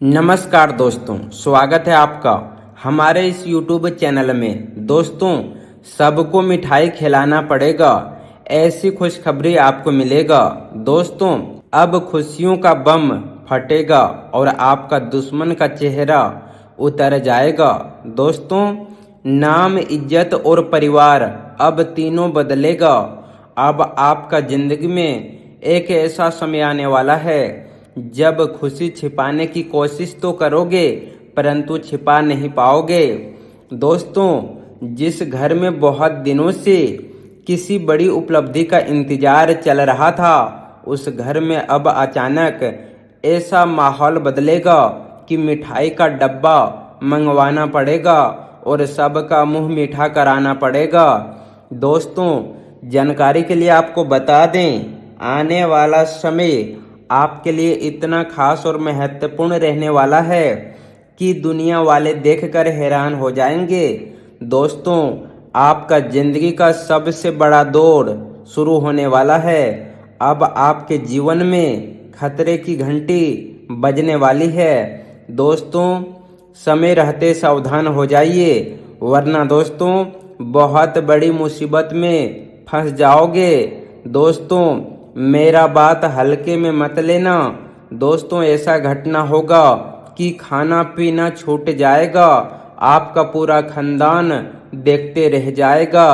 नमस्कार दोस्तों, स्वागत है आपका हमारे इस YouTube चैनल में। दोस्तों, सबको मिठाई खिलाना पड़ेगा, ऐसी खुशखबरी आपको मिलेगा। दोस्तों, अब खुशियों का बम फटेगा और आपका दुश्मन का चेहरा उतर जाएगा। दोस्तों, नाम, इज्जत और परिवार अब तीनों बदलेगा। अब आपका जिंदगी में एक ऐसा समय आने वाला है जब खुशी छिपाने की कोशिश तो करोगे परंतु छिपा नहीं पाओगे। दोस्तों, जिस घर में बहुत दिनों से किसी बड़ी उपलब्धि का इंतजार चल रहा था, उस घर में अब अचानक ऐसा माहौल बदलेगा कि मिठाई का डब्बा मंगवाना पड़ेगा और सबका मुंह मीठा कराना पड़ेगा। दोस्तों, जानकारी के लिए आपको बता दें, आने वाला समय आपके लिए इतना खास और महत्वपूर्ण रहने वाला है कि दुनिया वाले देखकर हैरान हो जाएंगे। दोस्तों, आपका जिंदगी का सबसे बड़ा दौर शुरू होने वाला है। अब आपके जीवन में खतरे की घंटी बजने वाली है। दोस्तों, समय रहते सावधान हो जाइए, वरना दोस्तों बहुत बड़ी मुसीबत में फंस जाओगे। दोस्तों, मेरा बात हल्के में मत लेना। दोस्तों, ऐसा घटना होगा कि खाना पीना छूट जाएगा, आपका पूरा खानदान देखते रह जाएगा।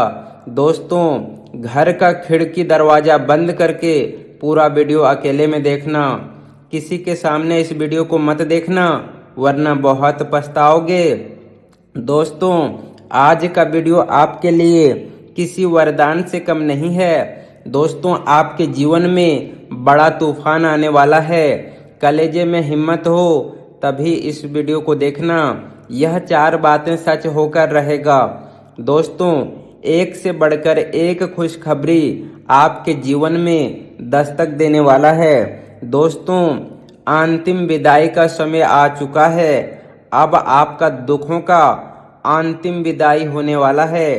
दोस्तों, घर का खिड़की दरवाजा बंद करके पूरा वीडियो अकेले में देखना, किसी के सामने इस वीडियो को मत देखना, वरना बहुत पछताओगे। दोस्तों, आज का वीडियो आपके लिए किसी वरदान से कम नहीं है। दोस्तों, आपके जीवन में बड़ा तूफान आने वाला है। कलेजे में हिम्मत हो तभी इस वीडियो को देखना, यह 4 बातें सच होकर रहेगा। दोस्तों, एक से बढ़कर एक खुशखबरी आपके जीवन में दस्तक देने वाला है। दोस्तों, अंतिम विदाई का समय आ चुका है। अब आपका दुखों का अंतिम विदाई होने वाला है।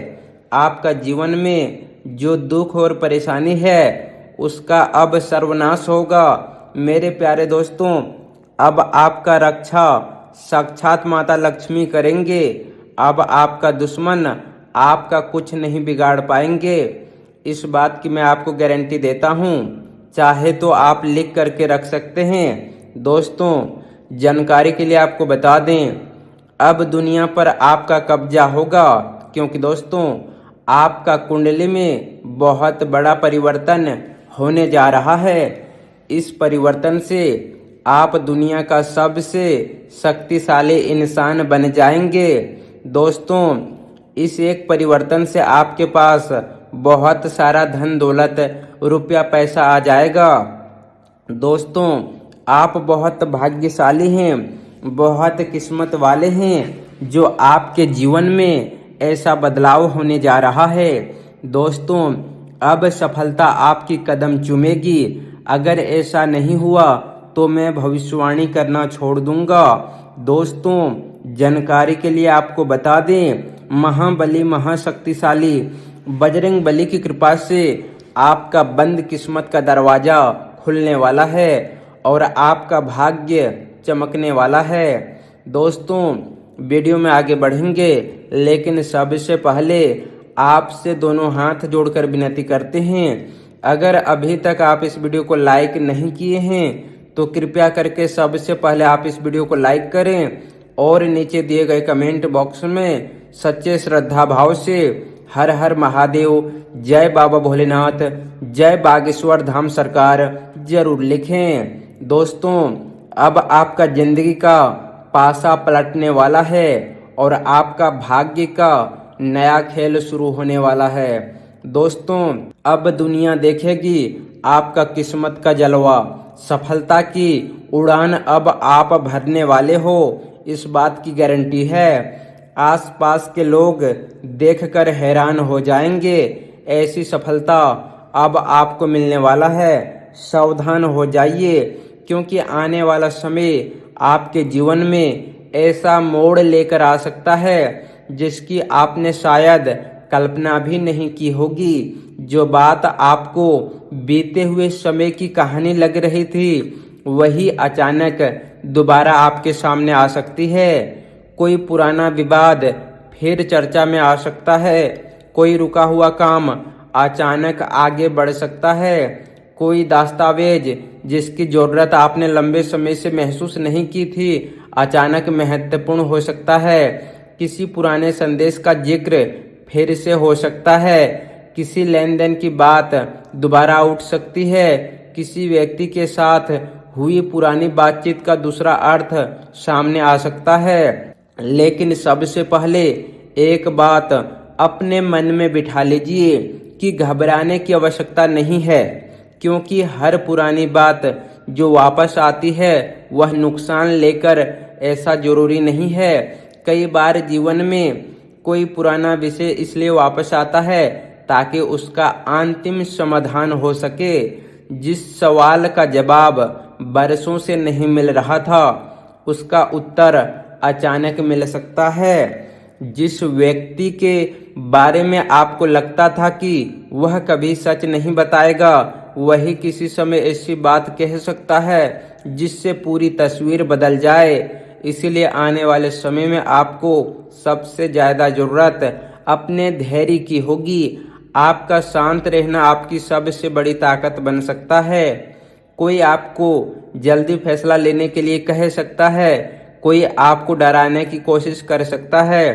आपका जीवन में जो दुख और परेशानी है उसका अब सर्वनाश होगा। मेरे प्यारे दोस्तों, अब आपका रक्षा साक्षात माता लक्ष्मी करेंगे। अब आपका दुश्मन आपका कुछ नहीं बिगाड़ पाएंगे, इस बात की मैं आपको गारंटी देता हूँ। चाहे तो आप लिख करके रख सकते हैं। दोस्तों, जानकारी के लिए आपको बता दें, अब दुनिया पर आपका कब्जा होगा, क्योंकि दोस्तों आपका कुंडली में बहुत बड़ा परिवर्तन होने जा रहा है। इस परिवर्तन से आप दुनिया का सबसे शक्तिशाली इंसान बन जाएंगे। दोस्तों, इस एक परिवर्तन से आपके पास बहुत सारा धन दौलत, रुपया पैसा आ जाएगा। दोस्तों, आप बहुत भाग्यशाली हैं, बहुत किस्मत वाले हैं जो आपके जीवन में ऐसा बदलाव होने जा रहा है। दोस्तों, अब सफलता आपकी कदम चूमेगी। अगर ऐसा नहीं हुआ तो मैं भविष्यवाणी करना छोड़ दूंगा। दोस्तों, जानकारी के लिए आपको बता दें, महाबली महाशक्तिशाली बजरंग बली की कृपा से आपका बंद किस्मत का दरवाजा खुलने वाला है और आपका भाग्य चमकने वाला है। दोस्तों, वीडियो में आगे बढ़ेंगे, लेकिन सबसे पहले आपसे दोनों हाथ जोड़कर विनती करते हैं, अगर अभी तक आप इस वीडियो को लाइक नहीं किए हैं तो कृपया करके सबसे पहले आप इस वीडियो को लाइक करें और नीचे दिए गए कमेंट बॉक्स में सच्चे श्रद्धा भाव से हर हर महादेव, जय बाबा भोलेनाथ, जय बागेश्वर धाम सरकार जरूर लिखें। दोस्तों, अब आपका जिंदगी का पासा पलटने वाला है और आपका भाग्य का नया खेल शुरू होने वाला है। दोस्तों, अब दुनिया देखेगी आपका किस्मत का जलवा। सफलता की उड़ान अब आप भरने वाले हो, इस बात की गारंटी है। आसपास के लोग देखकर हैरान हो जाएंगे। ऐसी सफलता अब आपको मिलने वाला है। सावधान हो जाइए, क्योंकि आने वाला समय आपके जीवन में ऐसा मोड़ लेकर आ सकता है जिसकी आपने शायद कल्पना भी नहीं की होगी। जो बात आपको बीते हुए समय की कहानी लग रही थी, वही अचानक दोबारा आपके सामने आ सकती है। कोई पुराना विवाद फिर चर्चा में आ सकता है। कोई रुका हुआ काम अचानक आगे बढ़ सकता है। कोई दस्तावेज जिसकी जरूरत आपने लंबे समय से महसूस नहीं की थी अचानक महत्वपूर्ण हो सकता है। किसी पुराने संदेश का जिक्र फिर से हो सकता है। किसी लेन देन की बात दोबारा उठ सकती है। किसी व्यक्ति के साथ हुई पुरानी बातचीत का दूसरा अर्थ सामने आ सकता है। लेकिन सबसे पहले एक बात अपने मन में बिठा लीजिए कि घबराने की आवश्यकता नहीं है, क्योंकि हर पुरानी बात जो वापस आती है वह नुकसान लेकर ऐसा जरूरी नहीं है। कई बार जीवन में कोई पुराना विषय इसलिए वापस आता है ताकि उसका अंतिम समाधान हो सके। जिस सवाल का जवाब बरसों से नहीं मिल रहा था उसका उत्तर अचानक मिल सकता है। जिस व्यक्ति के बारे में आपको लगता था कि वह कभी सच नहीं बताएगा वही किसी समय ऐसी बात कह सकता है जिससे पूरी तस्वीर बदल जाए। इसीलिए आने वाले समय में आपको सबसे ज्यादा जरूरत अपने धैर्य की होगी। आपका शांत रहना आपकी सबसे बड़ी ताकत बन सकता है। कोई आपको जल्दी फैसला लेने के लिए कह सकता है, कोई आपको डराने की कोशिश कर सकता है,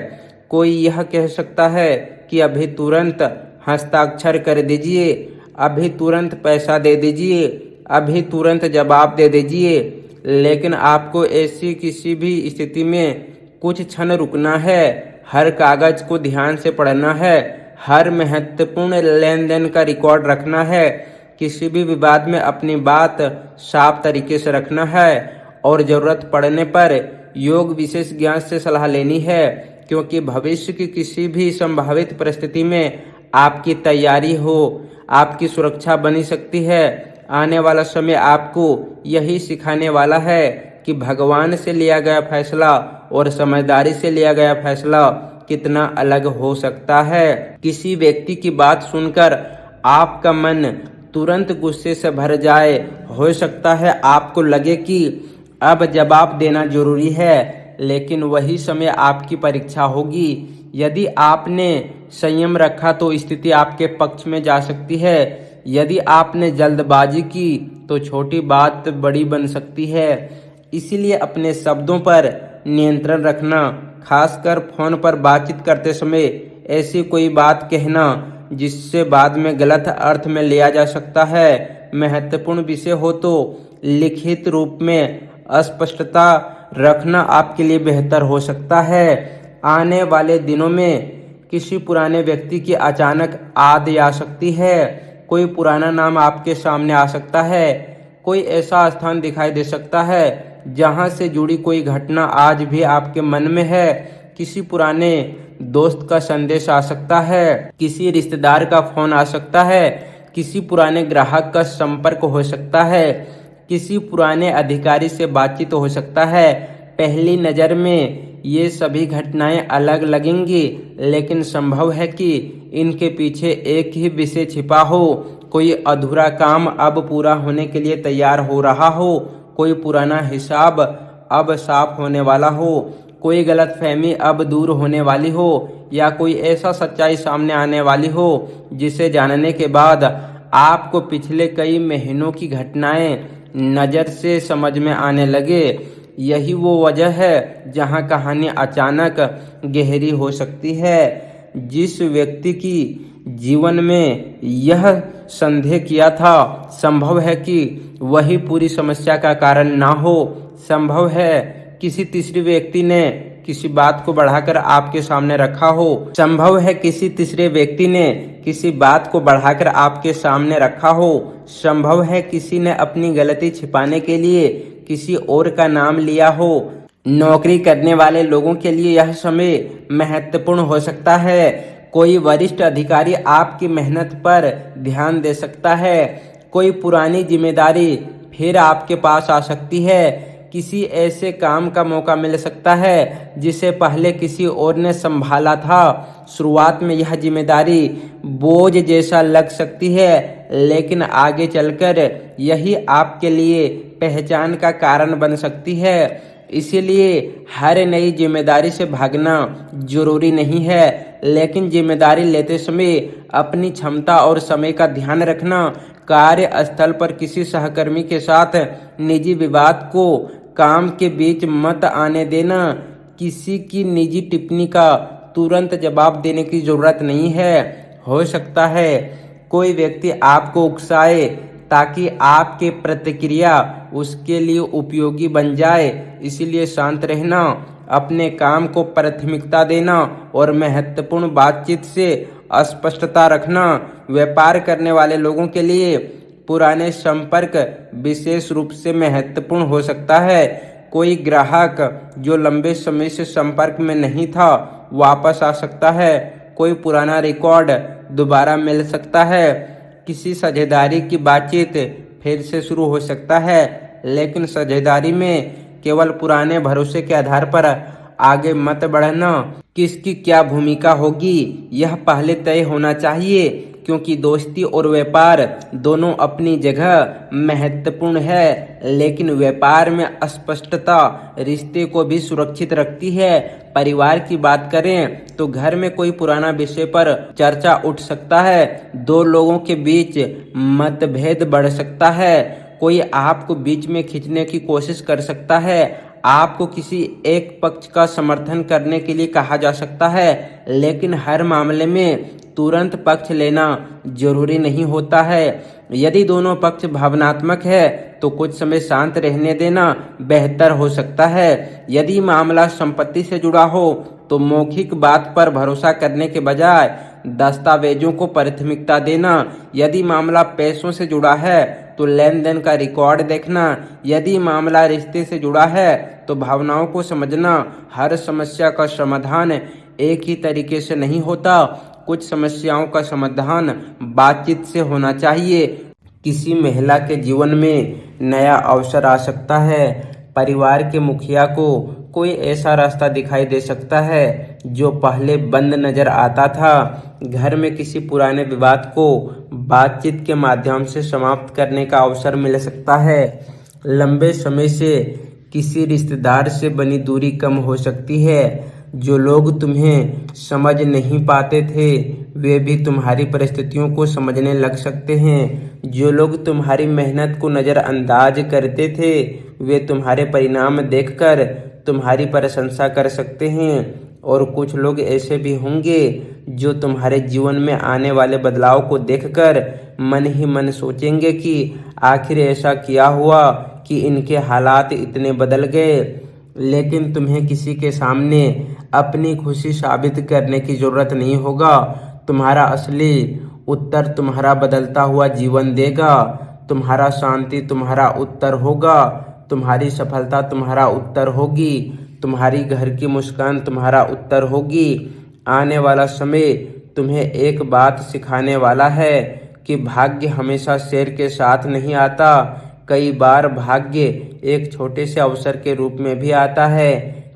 कोई यह कह सकता है कि अभी तुरंत हस्ताक्षर कर दीजिए, अभी तुरंत पैसा दे दीजिए, अभी तुरंत जवाब दे दीजिए। लेकिन आपको ऐसी किसी भी स्थिति में कुछ क्षण रुकना है। हर कागज को ध्यान से पढ़ना है। हर महत्वपूर्ण लेन देन का रिकॉर्ड रखना है। किसी भी विवाद में अपनी बात साफ तरीके से रखना है और जरूरत पड़ने पर योग विशेष ज्ञान से सलाह लेनी है, क्योंकि भविष्य की किसी भी संभावित परिस्थिति में आपकी तैयारी हो, आपकी सुरक्षा बनी सकती है। आने वाला समय आपको यही सिखाने वाला है कि भगवान से लिया गया फैसला और समझदारी से लिया गया फैसला कितना अलग हो सकता है। किसी व्यक्ति की बात सुनकर आपका मन तुरंत गुस्से से भर जाए। हो सकता है आपको लगे कि अब जवाब देना जरूरी है, लेकिन वही समय आपकी परीक्षा होगी। यदि आपने संयम रखा तो स्थिति आपके पक्ष में जा सकती है। यदि आपने जल्दबाजी की तो छोटी बात बड़ी बन सकती है। इसीलिए अपने शब्दों पर नियंत्रण रखना, खासकर फोन पर बातचीत करते समय ऐसी कोई बात कहना जिससे बाद में गलत अर्थ में लिया जा सकता है। महत्वपूर्ण विषय हो तो लिखित रूप में अस्पष्टता रखना आपके लिए बेहतर हो सकता है। आने वाले दिनों में किसी पुराने व्यक्ति की अचानक याद आ सकती है। कोई पुराना नाम आपके सामने आ सकता है। कोई ऐसा स्थान दिखाई दे सकता है जहां से जुड़ी कोई घटना आज भी आपके मन में है। किसी पुराने दोस्त का संदेश आ सकता है। किसी रिश्तेदार का फोन आ सकता है। किसी पुराने ग्राहक का संपर्क हो सकता है। किसी पुराने अधिकारी से बातचीत हो सकता है। पहली नज़र में ये सभी घटनाएं अलग लगेंगी, लेकिन संभव है कि इनके पीछे एक ही विषय छिपा हो। कोई अधूरा काम अब पूरा होने के लिए तैयार हो रहा हो। कोई पुराना हिसाब अब साफ होने वाला हो। कोई गलतफहमी अब दूर होने वाली हो, या कोई ऐसा सच्चाई सामने आने वाली हो जिसे जानने के बाद आपको पिछले कई महीनों की घटनाएं नज़र से समझ में आने लगे। यही वो वजह है जहां कहानी अचानक गहरी हो सकती है। जिस व्यक्ति की जीवन में यह संदेह किया था, संभव है कि वही पूरी समस्या का कारण ना हो। संभव है किसी तीसरे व्यक्ति ने किसी बात को बढ़ाकर आपके सामने रखा हो। संभव है किसी तीसरे व्यक्ति ने किसी बात को बढ़ाकर आपके सामने रखा हो। संभव है किसी ने अपनी गलती छिपाने के लिए किसी और का नाम लिया हो। नौकरी करने वाले लोगों के लिए यह समय महत्वपूर्ण हो सकता है। कोई वरिष्ठ अधिकारी आपकी मेहनत पर ध्यान दे सकता है। कोई पुरानी जिम्मेदारी फिर आपके पास आ सकती है। किसी ऐसे काम का मौका मिल सकता है जिसे पहले किसी और ने संभाला था। शुरुआत में यह जिम्मेदारी बोझ जैसा लग सकती है, लेकिन आगे चलकर यही आपके लिए पहचान का कारण बन सकती है। इसीलिए हर नई जिम्मेदारी से भागना जरूरी नहीं है, लेकिन जिम्मेदारी लेते समय अपनी क्षमता और समय का ध्यान रखना। कार्यस्थल पर किसी सहकर्मी के साथ निजी विवाद को काम के बीच मत आने देना। किसी की निजी टिप्पणी का तुरंत जवाब देने की जरूरत नहीं है। हो सकता है कोई व्यक्ति आपको उकसाए ताकि आपकी प्रतिक्रिया उसके लिए उपयोगी बन जाए। इसीलिए शांत रहना, अपने काम को प्राथमिकता देना और महत्वपूर्ण बातचीत से स्पष्टता रखना। व्यापार करने वाले लोगों के लिए पुराने संपर्क विशेष रूप से महत्वपूर्ण हो सकता है। कोई ग्राहक जो लंबे समय से संपर्क में नहीं था वापस आ सकता है। कोई पुराना रिकॉर्ड दोबारा मिल सकता है। किसी साझेदारी की बातचीत फिर से शुरू हो सकता है, लेकिन साझेदारी में केवल पुराने भरोसे के आधार पर आगे मत बढ़ना। किसकी क्या भूमिका होगी यह पहले तय होना चाहिए, क्योंकि दोस्ती और व्यापार दोनों अपनी जगह महत्वपूर्ण है, लेकिन व्यापार में स्पष्टता रिश्ते को भी सुरक्षित रखती है। परिवार की बात करें तो घर में कोई पुराना विषय पर चर्चा उठ सकता है। दो लोगों के बीच मतभेद बढ़ सकता है। कोई आपको बीच में खींचने की कोशिश कर सकता है। आपको किसी एक पक्ष का समर्थन करने के लिए कहा जा सकता है, लेकिन हर मामले में तुरंत पक्ष लेना जरूरी नहीं होता है। यदि दोनों पक्ष भावनात्मक है तो कुछ समय शांत रहने देना बेहतर हो सकता है। यदि मामला संपत्ति से जुड़ा हो तो मौखिक बात पर भरोसा करने के बजाय दस्तावेजों को प्राथमिकता देना। यदि मामला पैसों से जुड़ा है तो लेन देन का रिकॉर्ड देखना। यदि मामला रिश्ते से जुड़ा है तो भावनाओं को समझना। हर समस्या का समाधान एक ही तरीके से नहीं होता। कुछ समस्याओं का समाधान बातचीत से होना चाहिए। किसी महिला के जीवन में नया अवसर आ सकता है। परिवार के मुखिया को कोई ऐसा रास्ता दिखाई दे सकता है जो पहले बंद नजर आता था। घर में किसी पुराने विवाद को बातचीत के माध्यम से समाप्त करने का अवसर मिल सकता है। लंबे समय से किसी रिश्तेदार से बनी दूरी कम हो सकती है। जो लोग तुम्हें समझ नहीं पाते थे वे भी तुम्हारी परिस्थितियों को समझने लग सकते हैं। जो लोग तुम्हारी मेहनत को नज़रअंदाज करते थे वे तुम्हारे परिणाम देखकर तुम्हारी प्रशंसा कर सकते हैं। और कुछ लोग ऐसे भी होंगे जो तुम्हारे जीवन में आने वाले बदलाव को देखकर मन ही मन सोचेंगे कि आखिर ऐसा क्या हुआ कि इनके हालात इतने बदल गए। लेकिन तुम्हें किसी के सामने अपनी खुशी साबित करने की जरूरत नहीं होगा। तुम्हारा असली उत्तर तुम्हारा बदलता हुआ जीवन देगा। तुम्हारा शांति तुम्हारा उत्तर होगा। तुम्हारी सफलता तुम्हारा उत्तर होगी। तुम्हारी घर की मुस्कान तुम्हारा उत्तर होगी। आने वाला समय तुम्हें एक बात सिखाने वाला है कि भाग्य हमेशा शेर के साथ नहीं आता। कई बार भाग्य एक छोटे से अवसर के रूप में भी आता है।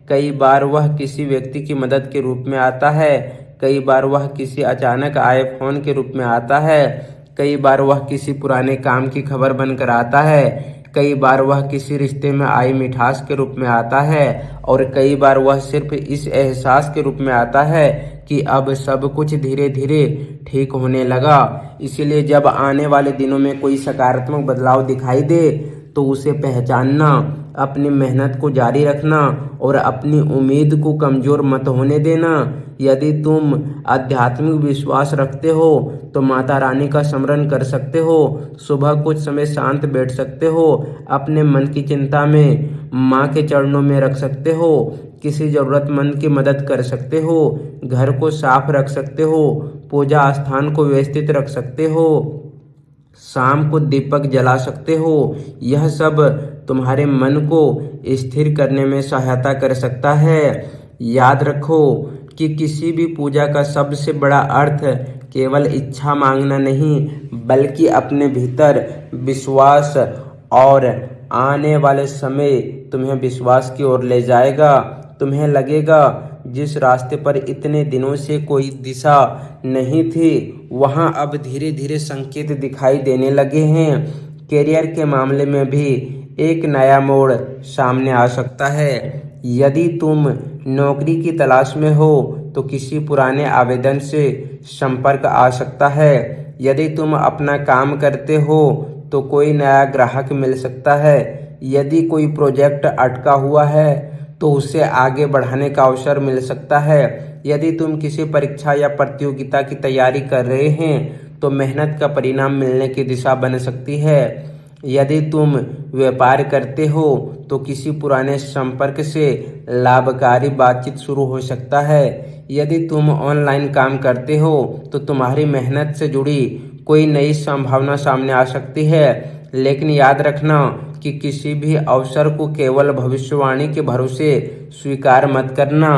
कई बार वह किसी व्यक्ति की मदद के रूप में आता है। कई बार वह किसी अचानक आए फोन के रूप में आता है। कई बार वह किसी पुराने काम की खबर बनकर आता है। कई बार वह किसी रिश्ते में आई मिठास के रूप में आता है। और कई बार वह सिर्फ इस एहसास के रूप में आता है कि अब सब कुछ धीरे धीरे ठीक होने लगा। इसीलिए जब आने वाले दिनों में कोई सकारात्मक बदलाव दिखाई दे तो उसे पहचानना, अपनी मेहनत को जारी रखना और अपनी उम्मीद को कमजोर मत होने देना। यदि तुम आध्यात्मिक विश्वास रखते हो तो माता रानी का स्मरण कर सकते हो। सुबह कुछ समय शांत बैठ सकते हो। अपने मन की चिंता में माँ के चरणों में रख सकते हो। किसी जरूरतमंद की मदद कर सकते हो। घर को साफ रख सकते हो। पूजा स्थान को व्यवस्थित रख सकते हो। शाम को दीपक जला सकते हो। यह सब तुम्हारे मन को स्थिर करने में सहायता कर सकता है। याद रखो कि किसी भी पूजा का सबसे बड़ा अर्थ केवल इच्छा मांगना नहीं, बल्कि अपने भीतर विश्वास और आने वाले समय तुम्हें विश्वास की ओर ले जाएगा। तुम्हें लगेगा जिस रास्ते पर इतने दिनों से कोई दिशा नहीं थी, वहां अब धीरे धीरे संकेत दिखाई देने लगे हैं। करियर के मामले में भी एक नया मोड़ सामने आ सकता है। यदि तुम नौकरी की तलाश में हो तो किसी पुराने आवेदन से संपर्क आ सकता है। यदि तुम अपना काम करते हो तो कोई नया ग्राहक मिल सकता है। यदि कोई प्रोजेक्ट अटका हुआ है तो उसे आगे बढ़ाने का अवसर मिल सकता है। यदि तुम किसी परीक्षा या प्रतियोगिता की तैयारी कर रहे हैं तो मेहनत का परिणाम मिलने की दिशा बन सकती है। यदि तुम व्यापार करते हो तो किसी पुराने संपर्क से लाभकारी बातचीत शुरू हो सकता है। यदि तुम ऑनलाइन काम करते हो तो तुम्हारी मेहनत से जुड़ी कोई नई संभावना सामने आ सकती है। लेकिन याद रखना कि किसी भी अवसर को केवल भविष्यवाणी के भरोसे स्वीकार मत करना।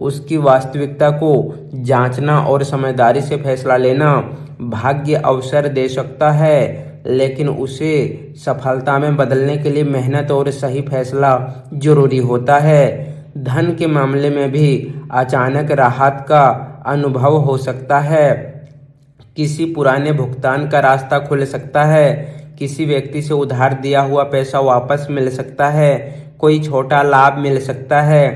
उसकी वास्तविकता को जांचना और समझदारी से फैसला लेना। भाग्य अवसर दे सकता है, लेकिन उसे सफलता में बदलने के लिए मेहनत और सही फैसला जरूरी होता है। धन के मामले में भी अचानक राहत का अनुभव हो सकता है। किसी पुराने भुगतान का रास्ता खुल सकता है। किसी व्यक्ति से उधार दिया हुआ पैसा वापस मिल सकता है। कोई छोटा लाभ मिल सकता है।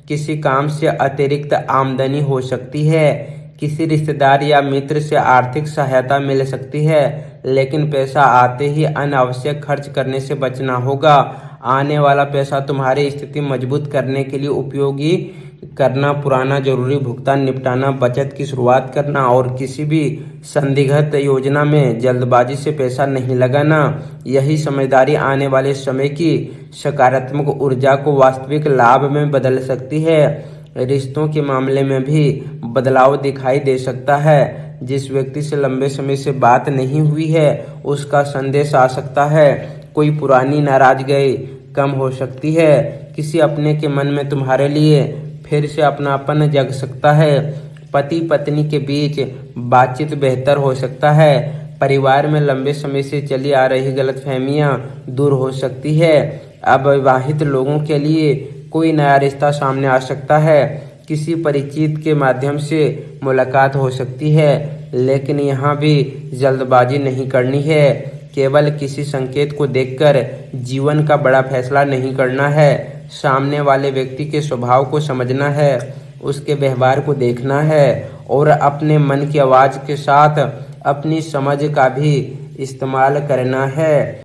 किसी काम से अतिरिक्त आमदनी हो सकती है। किसी रिश्तेदार या मित्र से आर्थिक सहायता मिल सकती है, लेकिन पैसा आते ही अनावश्यक खर्च करने से बचना होगा। आने वाला पैसा तुम्हारी स्थिति मजबूत करने के लिए उपयोगी करना, पुराना जरूरी भुगतान निपटाना, बचत की शुरुआत करना और किसी भी संदिग्ध योजना में जल्दबाजी से पैसा नहीं लगाना। यही समझदारी आने वाले समय की सकारात्मक ऊर्जा को वास्तविक लाभ में बदल सकती है। रिश्तों के मामले में भी बदलाव दिखाई दे सकता है। जिस व्यक्ति से लंबे समय से बात नहीं हुई है उसका संदेश आ सकता है। कोई पुरानी नाराजगी कम हो सकती है। किसी अपने के मन में तुम्हारे लिए फिर से अपनापन जग सकता है। पति पत्नी के बीच बातचीत बेहतर हो सकता है। परिवार में लंबे समय से चली आ रही गलतफहमियां दूर हो सकती है। अविवाहित लोगों के लिए कोई नया रिश्ता सामने आ सकता है। किसी परिचित के माध्यम से मुलाकात हो सकती है, लेकिन यहाँ भी जल्दबाजी नहीं करनी है। केवल किसी संकेत को देखकर जीवन का बड़ा फैसला नहीं करना है। सामने वाले व्यक्ति के स्वभाव को समझना है, उसके व्यवहार को देखना है और अपने मन की आवाज़ के साथ अपनी समझ का भी इस्तेमाल करना है।